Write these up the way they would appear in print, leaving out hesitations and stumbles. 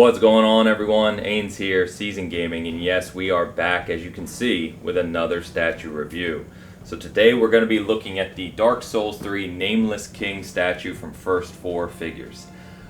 What's going on, everyone? Ains here, Season Gaming, and yes, we are back, as you can see, with another statue review. So today we're going to be looking at the Dark Souls 3 Nameless King statue from First 4 Figures.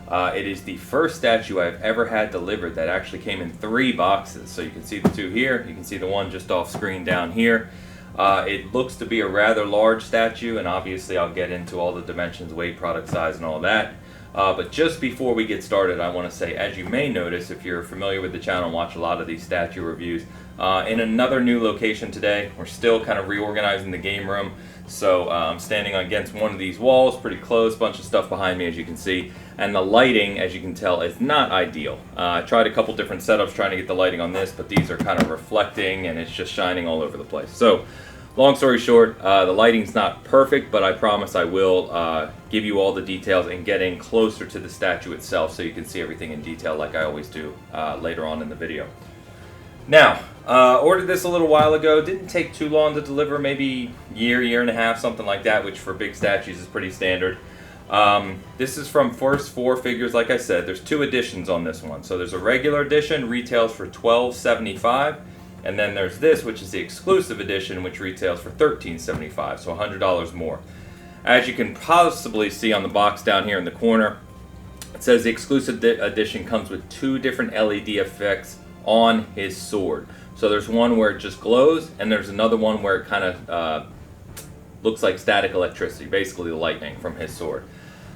It is the first statue I've ever had delivered that actually came in 3 boxes. So you can see the 2 here, you can see the one just off screen down here. It looks to be a rather large statue, and obviously I'll get into all the dimensions, weight, product size, and all that. But just before we get started, I want to say, as you may notice, if you're familiar with the channel and watch a lot of these statue reviews, in another new location today. We're still kind of reorganizing the game room. So I'm standing against one of these walls, pretty close, bunch of stuff behind me, as you can see. And the lighting, as you can tell, is not ideal. I tried a couple different setups trying to get the lighting on this, but these are kind of reflecting and it's just shining all over the place. So long story short, the lighting's not perfect, but I promise I will give you all the details and get in closer to the statue itself so you can see everything in detail like I always do later on in the video. Now, ordered this a little while ago. Didn't take too long to deliver, maybe year and a half, something like that, which for big statues is pretty standard. This is from First 4 Figures, like I said. There's 2 editions on this one. So there's a regular edition, retails for $12.75. And then there's this, which is the exclusive edition, which retails for $13.75, so $100 more. As you can possibly see on the box down here in the corner, it says the exclusive edition comes with 2 different LED effects on his sword. So there's one where it just glows, and there's another one where it kind of looks like static electricity, basically lightning from his sword.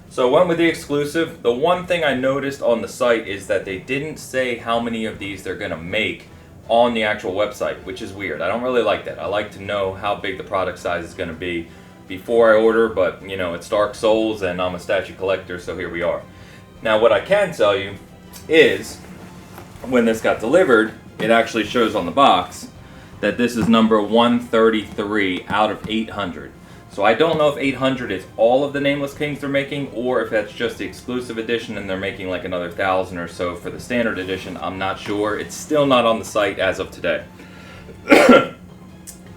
So I went with the exclusive. The one thing I noticed on the site is that they didn't say how many of these they're going to make on the actual website, which is weird. I don't really like that. I like to know how big the product size is going to be before I order, but you know, it's Dark Souls and I'm a statue collector, so here we are. Now what I can tell you is when this got delivered, it actually shows on the box that this is number 133 out of 800. So I don't know if 800 is all of the Nameless Kings they're making, or if that's just the exclusive edition and they're making like another 1,000 or so for the standard edition. I'm not sure. It's still not on the site as of today.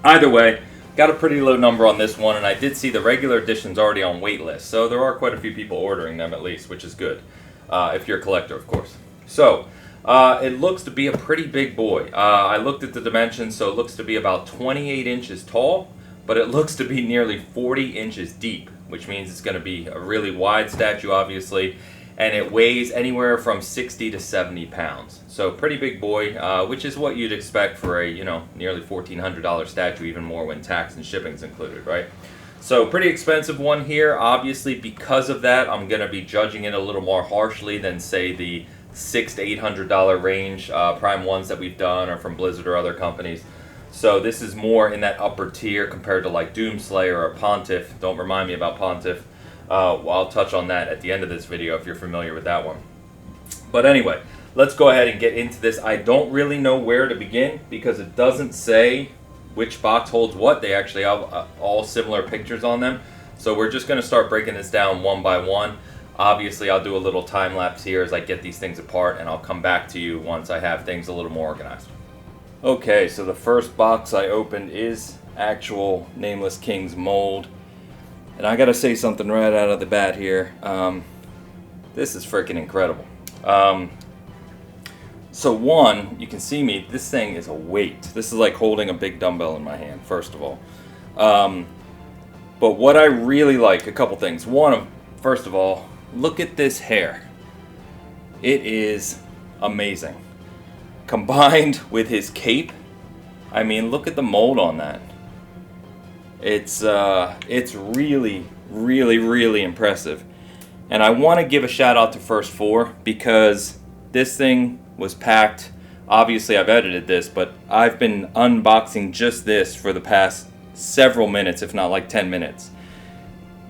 Either way, got a pretty low number on this one, and I did see the regular edition's already on wait list. So there are quite a few people ordering them at least, which is good. If you're a collector, of course. So it looks to be a pretty big boy. I looked at the dimensions, so it looks to be about 28 inches tall. But it looks to be nearly 40 inches deep, which means it's going to be a really wide statue, obviously, and it weighs anywhere from 60 to 70 pounds. So pretty big boy, which is what you'd expect for a, nearly $1,400 statue, even more when tax and shipping's included, right? So pretty expensive one here. Obviously, because of that, I'm going to be judging it a little more harshly than, say, the $600 to $800 range Prime ones that we've done, or from Blizzard or other companies. So this is more in that upper tier compared to like Doomslayer or Pontiff. Don't remind me about Pontiff. I'll touch on that at the end of this video if you're familiar with that one. But anyway, let's go ahead and get into this. I don't really know where to begin because it doesn't say which box holds what. They actually have all similar pictures on them. So we're just going to start breaking this down one by one. Obviously, I'll do a little time lapse here as I get these things apart, and I'll come back to you once I have things a little more organized. Okay, so the first box I opened is actual Nameless King's mold. And I gotta say something right out of the bat here. This is freaking incredible. So one, you can see me, this thing is a weight. This is like holding a big dumbbell in my hand, first of all. But what I really like, a couple things. One, first of all, look at this hair. It is amazing. Combined with his cape, I mean, look at the mold on that. It's really, really, really impressive. And I want to give a shout out to First 4 because this thing was packed. Obviously, I've edited this, but I've been unboxing just this for the past several minutes, if not like 10 minutes.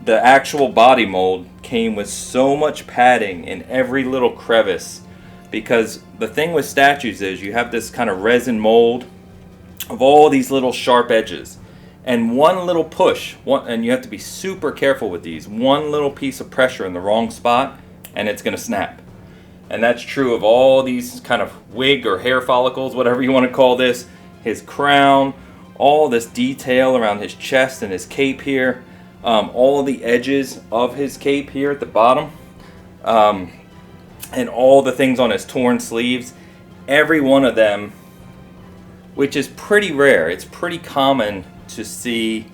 The actual body mold came with so much padding in every little crevice. Because the thing with statues is you have this kind of resin mold of all these little sharp edges. And one little push, and you have to be super careful with these, one little piece of pressure in the wrong spot and it's going to snap. And that's true of all these kind of wig or hair follicles, whatever you want to call this, his crown, all this detail around his chest and his cape here, all of the edges of his cape here at the bottom. and all the things on his torn sleeves, every one of them, which is pretty rare. It's pretty common to see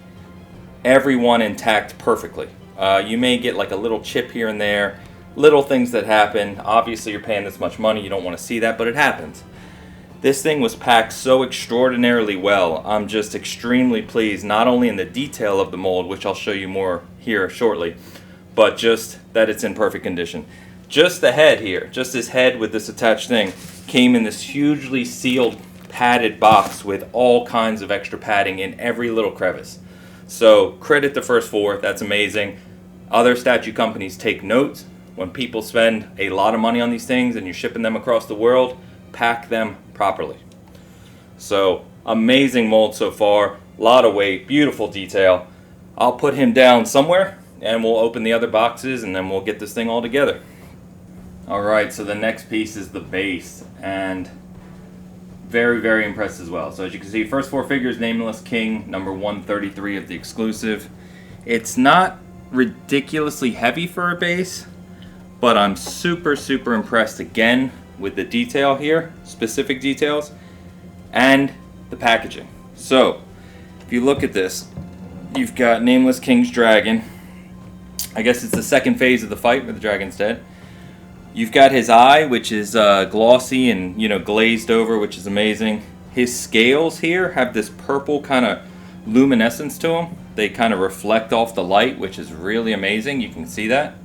everyone intact perfectly. You may get like a little chip here and there, little things that happen. Obviously you're paying this much money, you don't want to see that, but it happens. This thing was packed so extraordinarily well. I'm just extremely pleased, not only in the detail of the mold, which I'll show you more here shortly, but just that it's in perfect condition. Just the head here, just this head with this attached thing, came in this hugely sealed, padded box with all kinds of extra padding in every little crevice. So credit to First 4, that's amazing. Other statue companies take notes. When people spend a lot of money on these things and you're shipping them across the world, pack them properly. So amazing mold so far, a lot of weight, beautiful detail. I'll put him down somewhere and we'll open the other boxes and then we'll get this thing all together. Alright, so the next piece is the base, and very, very impressed as well. So as you can see, First 4 figures, Nameless King, number 133 of the exclusive. It's not ridiculously heavy for a base, but I'm super, super impressed again with the detail here, specific details, and the packaging. So, if you look at this, you've got Nameless King's dragon. I guess it's the second phase of the fight where the dragon's dead. You've got his eye, which is glossy and glazed over, which is amazing. His scales here have this purple kind of luminescence to them. They kind of reflect off the light, which is really amazing. You can see that.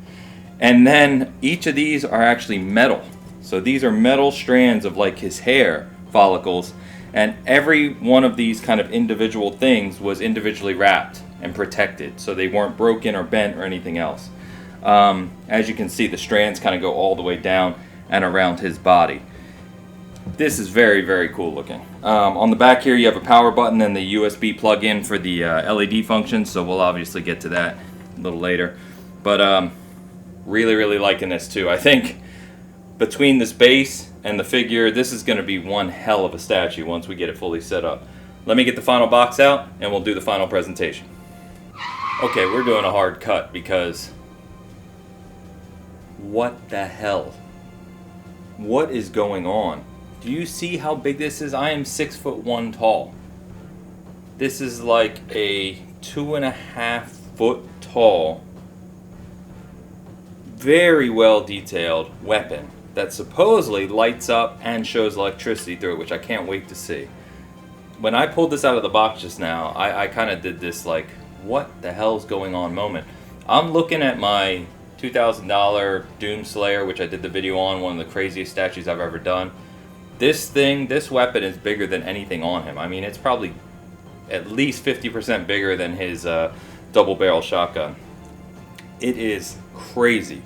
And then each of these are actually metal. So these are metal strands of like his hair follicles, and every one of these kind of individual things was individually wrapped and protected, so they weren't broken or bent or anything else. As you can see, the strands kind of go all the way down and around his body. This is very, very cool looking. On the back here you have a power button and the USB plug-in for the LED function, so we'll obviously get to that a little later. But really, really liking this too. I think between this base and the figure, this is going to be one hell of a statue once we get it fully set up. Let me get the final box out and we'll do the final presentation. Okay, we're doing a hard cut because what the hell? What is going on? Do you see how big this is? I am 6'1" tall. This is like a 2.5 foot tall, very well detailed weapon that supposedly lights up and shows electricity through it, which I can't wait to see. When I pulled this out of the box just now, I kind of did this like, what the hell's going on moment. I'm looking at my $2,000 Doom Slayer, which I did the video on, one of the craziest statues I've ever done. This weapon is bigger than anything on him. I mean, it's probably at least 50% bigger than his double barrel shotgun. It is crazy.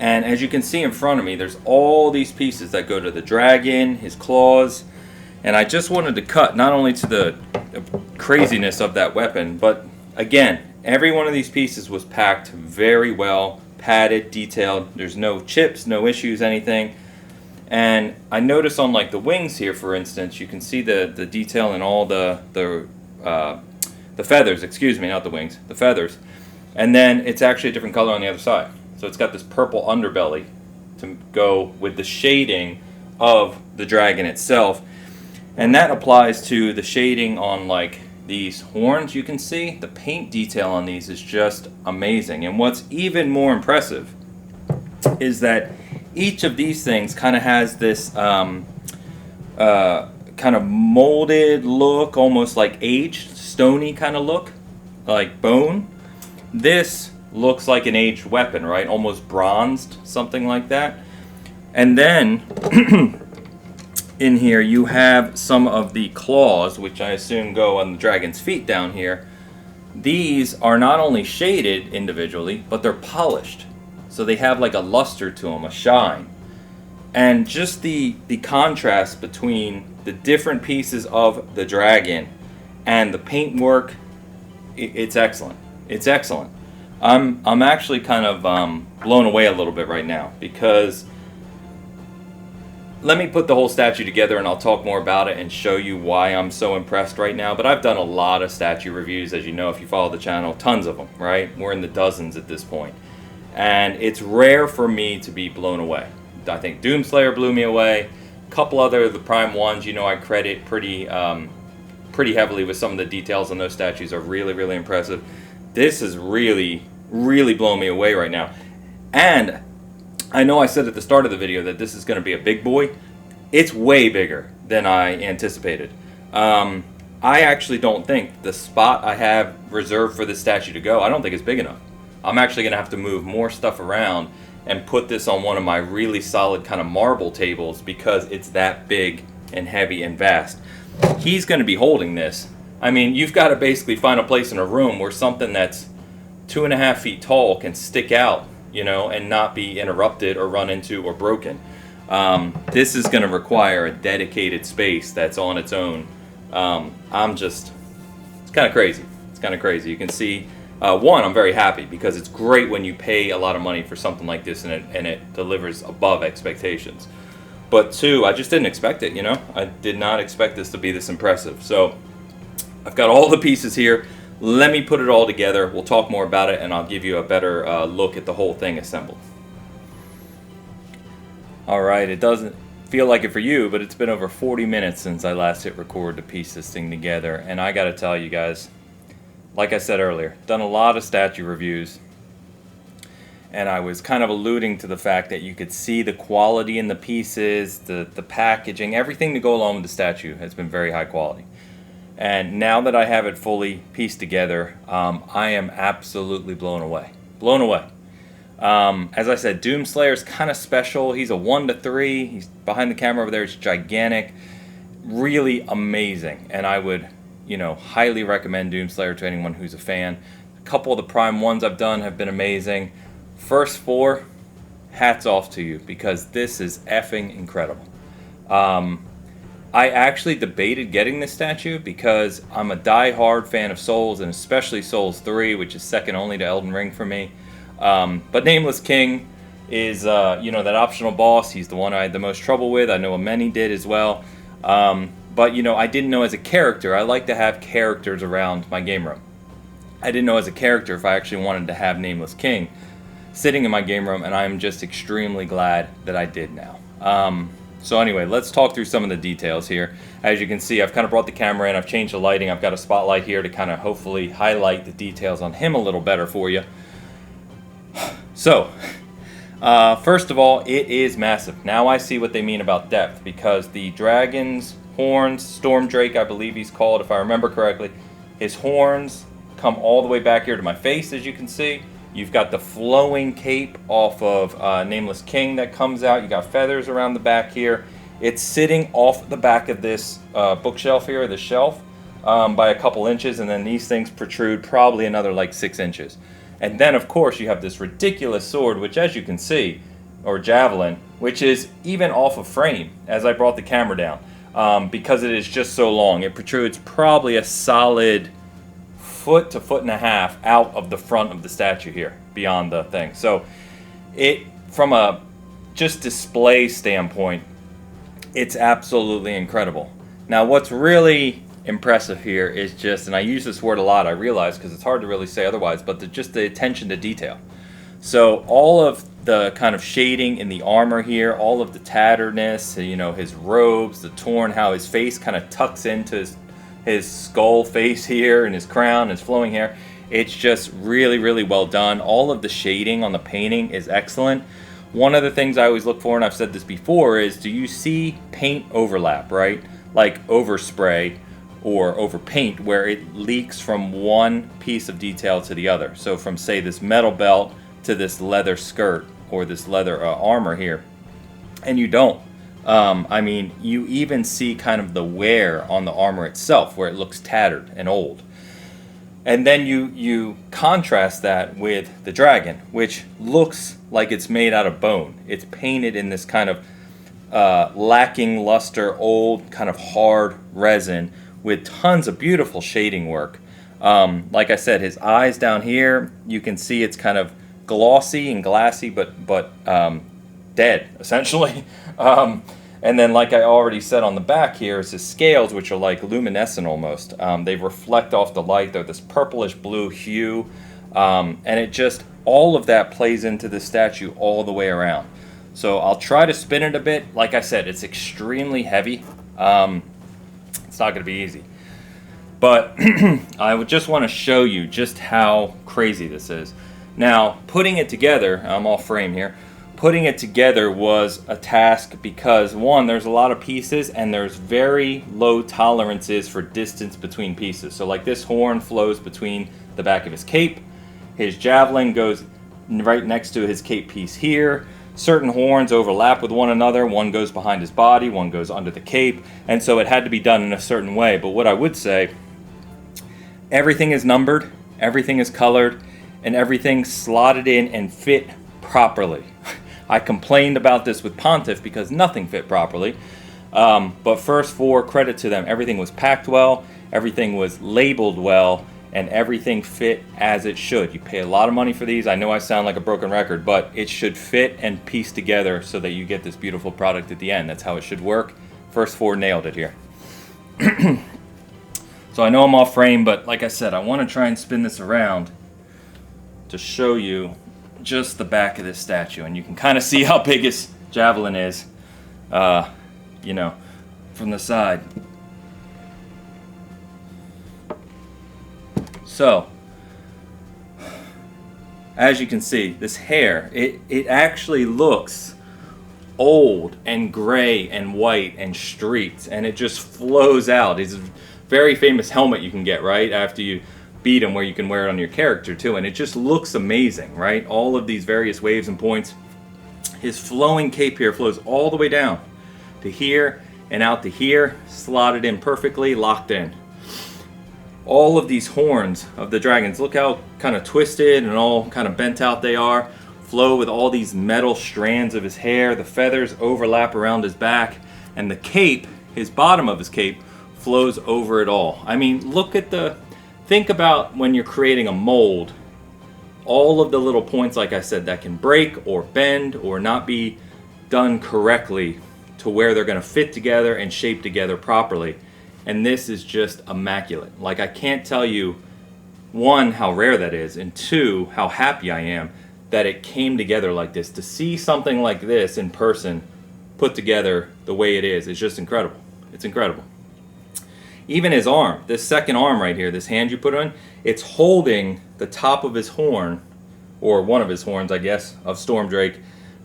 And as you can see in front of me, there's all these pieces that go to the dragon, his claws, and I just wanted to cut not only to the craziness of that weapon, but again, every one of these pieces was packed very well, padded, detailed. There's no chips, no issues, anything. And I notice on like the wings here, for instance, you can see the detail in all the feathers, excuse me, not the wings, the feathers. And then it's actually a different color on the other side. So it's got this purple underbelly to go with the shading of the dragon itself. And that applies to the shading on like these horns. You can see the paint detail on these is just amazing. And what's even more impressive is that each of these things kind of has this kind of molded look, almost like aged, stony kind of look, like bone. This looks like an aged weapon, right? Almost bronzed, something like that. And then in here you have some of the claws, which I assume go on the dragon's feet down here. These are not only shaded individually, but they're polished. So they have like a luster to them, a shine. And just the contrast between the different pieces of the dragon and the paintwork, it's excellent. It's excellent. I'm actually kind of blown away a little bit right now, because let me put the whole statue together and I'll talk more about it and show you why I'm so impressed right now. But I've done a lot of statue reviews, as you know if you follow the channel, tons of them, right? We're in the dozens at this point. And it's rare for me to be blown away. I think Doomslayer blew me away. A couple other of the Prime ones, you know, I credit pretty heavily with some of the details on those statues are really, really impressive. This is really, really blowing me away right now. And I know I said at the start of the video that this is going to be a big boy. It's way bigger than I anticipated. I actually don't think the spot I have reserved for this statue to go, I don't think it's big enough. I'm actually going to have to move more stuff around and put this on one of my really solid kind of marble tables because it's that big and heavy and vast. He's going to be holding this. I mean, you've got to basically find a place in a room where something that's 2.5 feet tall can stick out, you know, and not be interrupted or run into or broken. This is going to require a dedicated space that's on its own. It's kind of crazy. It's kind of crazy. You can see, one, I'm very happy because it's great when you pay a lot of money for something like this and it delivers above expectations. But two, I just didn't expect it, you know? I did not expect this to be this impressive. So I've got all the pieces here. Let me put it all together. We'll talk more about it and I'll give you a better look at the whole thing assembled. All right, it doesn't feel like it for you, but it's been over 40 minutes since I last hit record to piece this thing together. And I gotta tell you guys, like I said earlier, done a lot of statue reviews. And I was kind of alluding to the fact that you could see the quality in the pieces, the packaging, everything to go along with the statue has been very high quality. And now that I have it fully pieced together, I am absolutely blown away. Blown away. As I said, Doomslayer's kind of special. He's a 1-3. He's behind the camera over there. It's gigantic. Really amazing. And I would, you know, highly recommend Doomslayer to anyone who's a fan. A couple of the Prime ones I've done have been amazing. First 4, hats off to you because this is effing incredible. I actually debated getting this statue because I'm a die-hard fan of Souls and especially Souls 3, which is second only to Elden Ring for me. But Nameless King is, you know, that optional boss. He's the one I had the most trouble with. I know many did as well. But, you know, I didn't know as a character. I like to have characters around my game room. I didn't know as a character if I actually wanted to have Nameless King sitting in my game room, and I'm just extremely glad that I did now. So anyway, let's talk through some of the details here. As you can see, I've kind of brought the camera in. I've changed the lighting. I've got a spotlight here to kind of hopefully highlight the details on him a little better for you. So, first of all, it is massive. Now I see what they mean about depth because the dragon's horns, Storm Drake I believe he's called if I remember correctly, his horns come all the way back here to my face as you can see. You've got the flowing cape off of Nameless King that comes out. You got feathers around the back here. It's sitting off the back of this bookshelf here, this shelf, by a couple inches, and then these things protrude probably another like 6 inches. And then, of course, you have this ridiculous sword, which, as you can see, or javelin, which is even off of frame as I brought the camera down, because it is just so long. It protrudes probably a solid 1 to 1.5 feet out of the front of the statue here, beyond the thing. So, from a just display standpoint, it's absolutely incredible. Now, what's really impressive here is just, and I use this word a lot, I realize, because it's hard to really say otherwise, but just the attention to detail. So all of the kind of shading in the armor here, all of the tatteredness, you know, his robes, the torn, how his face kind of tucks into his skull face here and his crown, his flowing hair. It's just really, really well done. All of the shading on the painting is excellent. One of the things I always look for, and I've said this before, is do you see paint overlap, right? Like overspray or over paint where it leaks from one piece of detail to the other. So from, say, this metal belt to this leather skirt or this leather armor here. And you don't. I mean, you even see kind of the wear on the armor itself where it looks tattered and old. And then you contrast that with the dragon, which looks like it's made out of bone. It's painted in this kind of lacking luster, old, kind of hard resin with tons of beautiful shading work. Like I said, his eyes down here, you can see it's kind of glossy and glassy, but dead, essentially. And then, like I already said on the back here, is his scales, which are like luminescent almost. They reflect off the light. They're this purplish blue hue. And it just, all of that plays into the statue all the way around. So I'll try to spin it a bit. Like I said, it's extremely heavy. It's not going to be easy. But I would just want to show you just how crazy this is. Now, putting it together, I'm off frame here. Putting it together was a task because, one, there's a lot of pieces and there's very low tolerances for distance between pieces. So like this horn flows between the back of his cape. His javelin goes right next to his cape piece here. Certain horns overlap with one another. One goes behind his body, one goes under the cape. And so it had to be done in a certain way. But what I would say, everything is numbered, everything is colored, and everything slotted in and fit properly. I complained about this with Pontiff because nothing fit properly. But first, for credit to them, everything was packed well, everything was labeled well, and everything fit as it should. You pay a lot of money for these. I know I sound like a broken record, but it should fit and piece together so that you get this beautiful product at the end. That's how it should work. First four nailed it here. So I know I'm off frame, but like I said, I want to try and spin this around to show you just the back of this statue, and you can kind of see how big his javelin is, you know, from the side. So, as you can see, this hair, it actually looks old and gray and white and streaked, and it just flows out. It's a very famous helmet you can get, right, after you beat him, where you can wear it on your character too, and it just looks amazing, right? All of these various waves and points. His flowing cape here flows all the way down to here and out to here, slotted in perfectly, locked in. All of these horns of the dragons, look how kind of twisted and all kind of bent out they are, flow with all these metal strands of his hair. The feathers overlap around his back, and the cape, his bottom of his cape, flows over it all. I mean, look at think about when you're creating a mold, all of the little points, like I said, that can break or bend or not be done correctly to where they're going to fit together and shape together properly. And this is just immaculate. Like, I can't tell you, one, how rare that is, and two, how happy I am that it came together like this. To see something like this in person put together the way it is just incredible. It's incredible. Even his arm, this second arm right here, this hand you put on, it's holding the top of his horn, or one of his horns, I guess, of Stormdrake,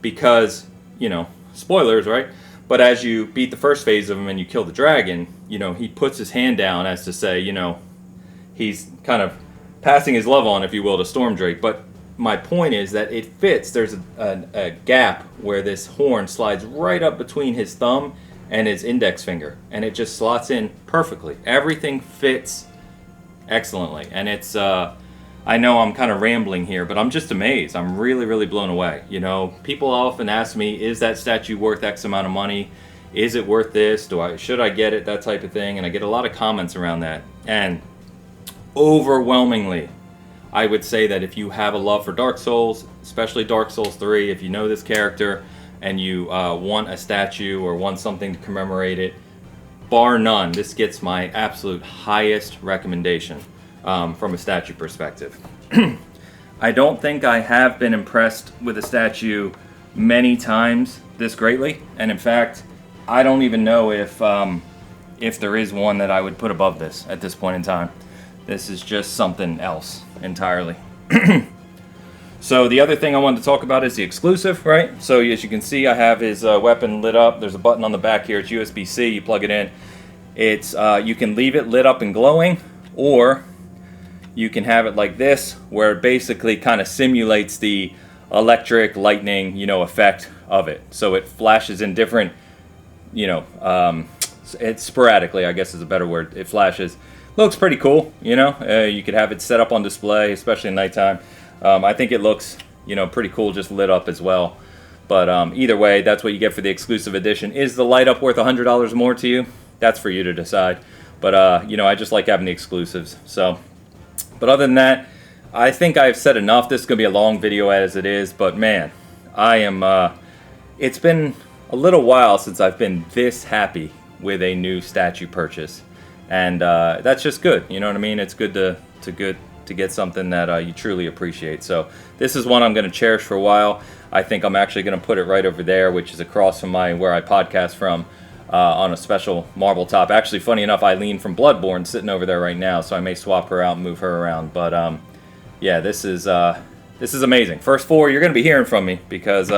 because, you know, spoilers, right? But as you beat the first phase of him and you kill the dragon, you know, he puts his hand down as to say, you know, he's kind of passing his love on, if you will, to Stormdrake. But my point is that it fits. There's a gap where this horn slides right up between his thumb and his index finger, and it just slots in perfectly. Everything fits excellently, and it's I know I'm kind of rambling here, but I'm just amazed. I'm really, really blown away. You know, people often ask me, is that statue worth X amount of money? Is it worth this? Should I get it? That type of thing. And I get a lot of comments around that. And overwhelmingly, I would say that if you have a love for Dark Souls, especially Dark Souls 3, if you know this character and you want a statue or want something to commemorate it, bar none, this gets my absolute highest recommendation. From a statue perspective. I don't think I have been impressed with a statue many times this greatly, and in fact, I don't even know if there is one that I would put above this at this point in time. This is just something else entirely. So the other thing I wanted to talk about is the exclusive, right? So as you can see, I have his weapon lit up. There's a button on the back here. It's USB-C. You plug it in. It's you can leave it lit up and glowing, or you can have it like this, where it basically kind of simulates the electric lightning, you know, effect of it. So it flashes in different, you know, it's sporadically, I guess is a better word. It flashes. Looks pretty cool, you know. You could have it set up on display, especially at nighttime. I think it looks, you know, pretty cool just lit up as well. But either way, that's what you get for the exclusive edition. Is the light up worth $100 more to you? That's for you to decide. But, you know, I just like having the exclusives. So, but other than that, I think I've said enough. This is going to be a long video as it is. But, man, I am, it's been a little while since I've been this happy with a new statue purchase. And that's just good. You know what I mean? It's good to get something that you truly appreciate. So this is one I'm going to cherish for a while. I think I'm actually going to put it right over there, which is across from where I podcast from, on a special marble top. Actually, funny enough, Eileen from Bloodborne sitting over there right now, so I may swap her out and move her around. But yeah, this is amazing. First 4, you're going to be hearing from me because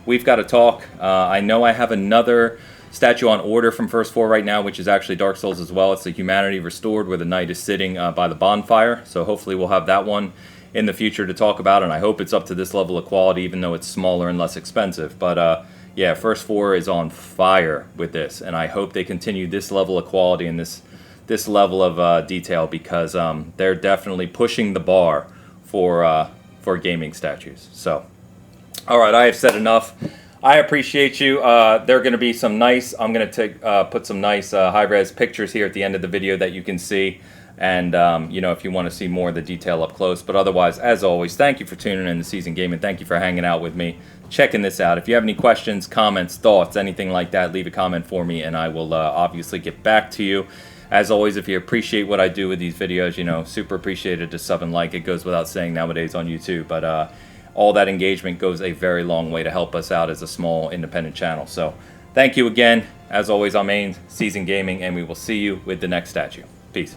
we've got to talk. I know I have another statue on order from First 4 right now, which is actually Dark Souls as well. It's the Humanity Restored, where the knight is sitting by the bonfire. So hopefully we'll have that one in the future to talk about, and I hope it's up to this level of quality, even though it's smaller and less expensive. But yeah, First 4 is on fire with this, and I hope they continue this level of quality and this level of detail, because they're definitely pushing the bar for gaming statues. So, all right, I have said enough. I appreciate you. There are going to be some nice, I'm going to put some nice high-res pictures here at the end of the video that you can see. And, you know, if you want to see more of the detail up close. But otherwise, as always, thank you for tuning in to Season Gaming. Thank you for hanging out with me, checking this out. If you have any questions, comments, thoughts, anything like that, leave a comment for me, and I will obviously get back to you. As always, if you appreciate what I do with these videos, you know, super appreciated to sub and like. It goes without saying nowadays on YouTube. But all that engagement goes a very long way to help us out as a small independent channel. So thank you again. As always, I'm Ains, Season Gaming, and we will see you with the next statue. Peace.